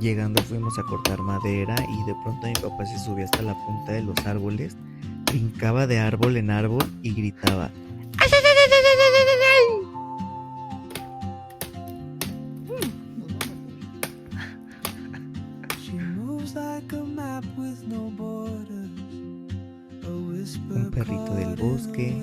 Llegando fuimos a cortar madera y de pronto mi papá se subió hasta la punta de los árboles, brincaba de árbol en árbol y gritaba. Un perrito del bosque.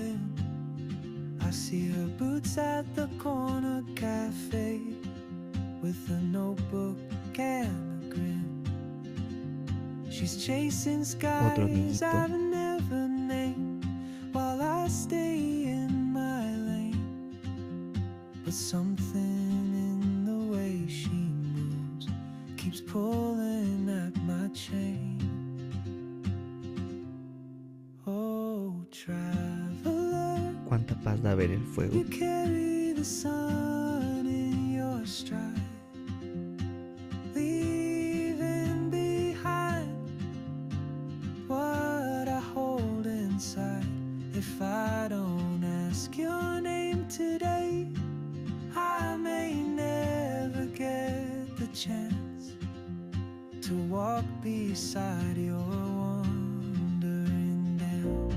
Otro amiguito. Cuánta paz da ver el fuego. Chance to walk beside your wandering dance.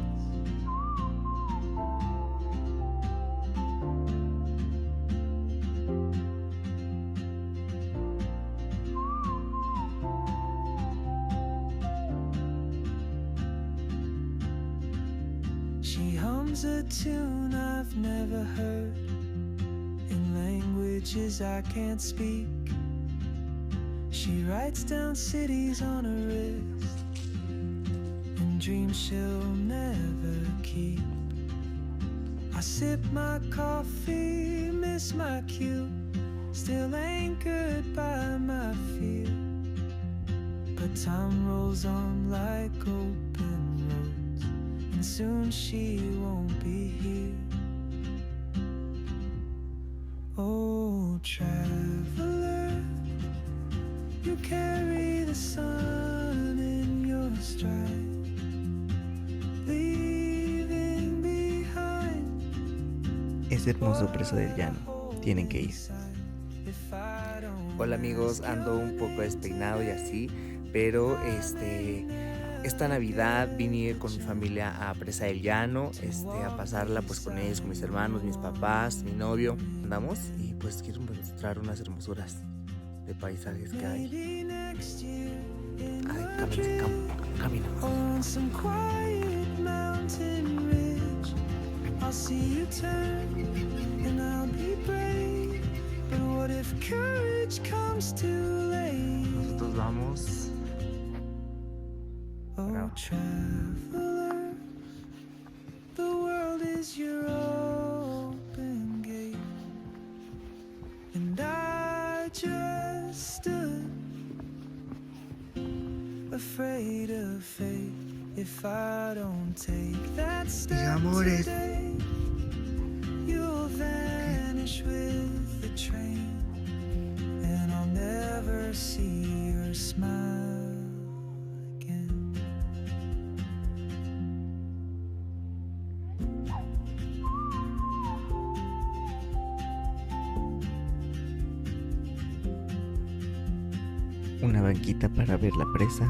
She hums a tune I've never heard in languages I can't speak. She writes down cities on her wrist and dreams she'll never keep. I sip my coffee, miss my cue, still anchored by my fear. But time rolls on like open roads, and soon she won't be here. Oh, traveler, you carry the sun in your stride, leaving behind. Es hermoso Presa del Llano, tienen que ir. Hola amigos, ando un poco despeinado y así, pero esta Navidad vine con mi familia a Presa del Llano, a pasarla pues con ellos, con mis hermanos, mis papás, mi novio. Andamos y pues quiero mostrar unas hermosuras de paisajes que hay. Ay, camina. On some quiet mountain ridge, I'll see you turn and I'll be brave. But what if courage comes too late? Nosotros vamos. Oh, traveler, the world is your open gate, and I just stood afraid of fate. If I don't take that step today, you'll vanish with the train, and I'll never see your smile again. Una banquita para ver la presa.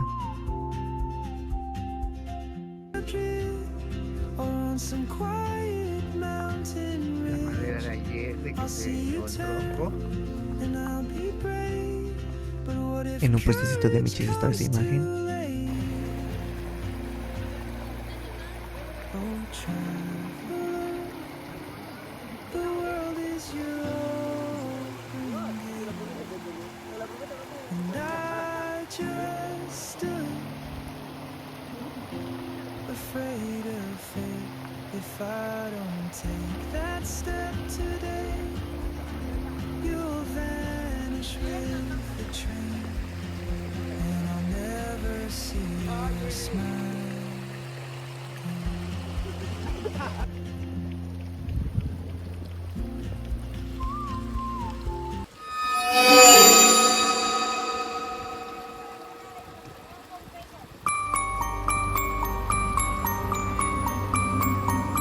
La madera de ayer, de que se encontró. En un puestecito de michis estaba esa imagen. Afraid of fate. If I don't take that step today, you'll vanish with the train, and I'll never see your smile.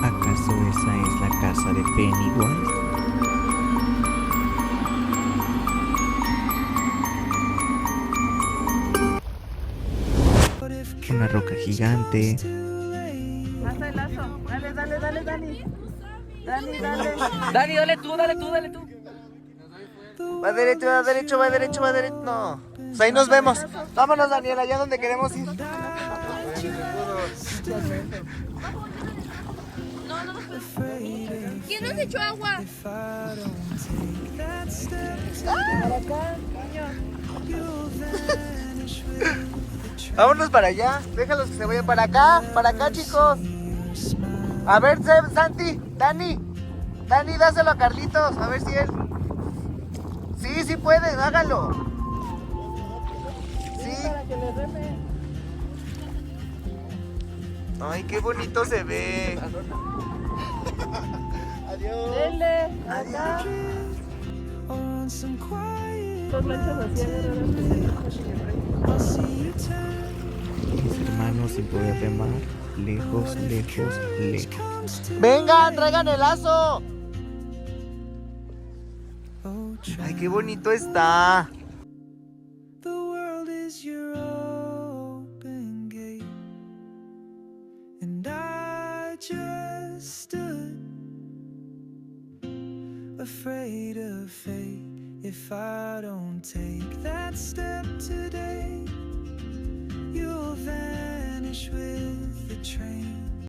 ¿Acaso esa es la casa de Pennywise? una roca gigante. Hasta el lazo. Dale, dale, dale, Dani. Dani, dale. Dani, dale tú, dale tú, dale tú. Va derecho, va derecho, va derecho, va derecho. No. Pues ahí nos vemos. Vámonos, Daniela, allá donde queremos ir. ¿Quién nos echó agua? Vámonos para allá. Déjalos que se vayan para acá, chicos. A ver, Santi, Dani, dáselo a Carlitos, a ver si él. Sí, sí pueden, hágalo. Sí. Ay, qué bonito se ve. Adiós. Dele. Adiós. On some quiet, Dos lanchas así I'll see you turn. Mis hermanos sin poder remar, lejos, lejos, lejos. Vengan, traigan el lazo. Oh, Ay, qué bonito está. the world is your open gate, and I just stood afraid of fate. If I don't take that step today, you'll vanish with the train.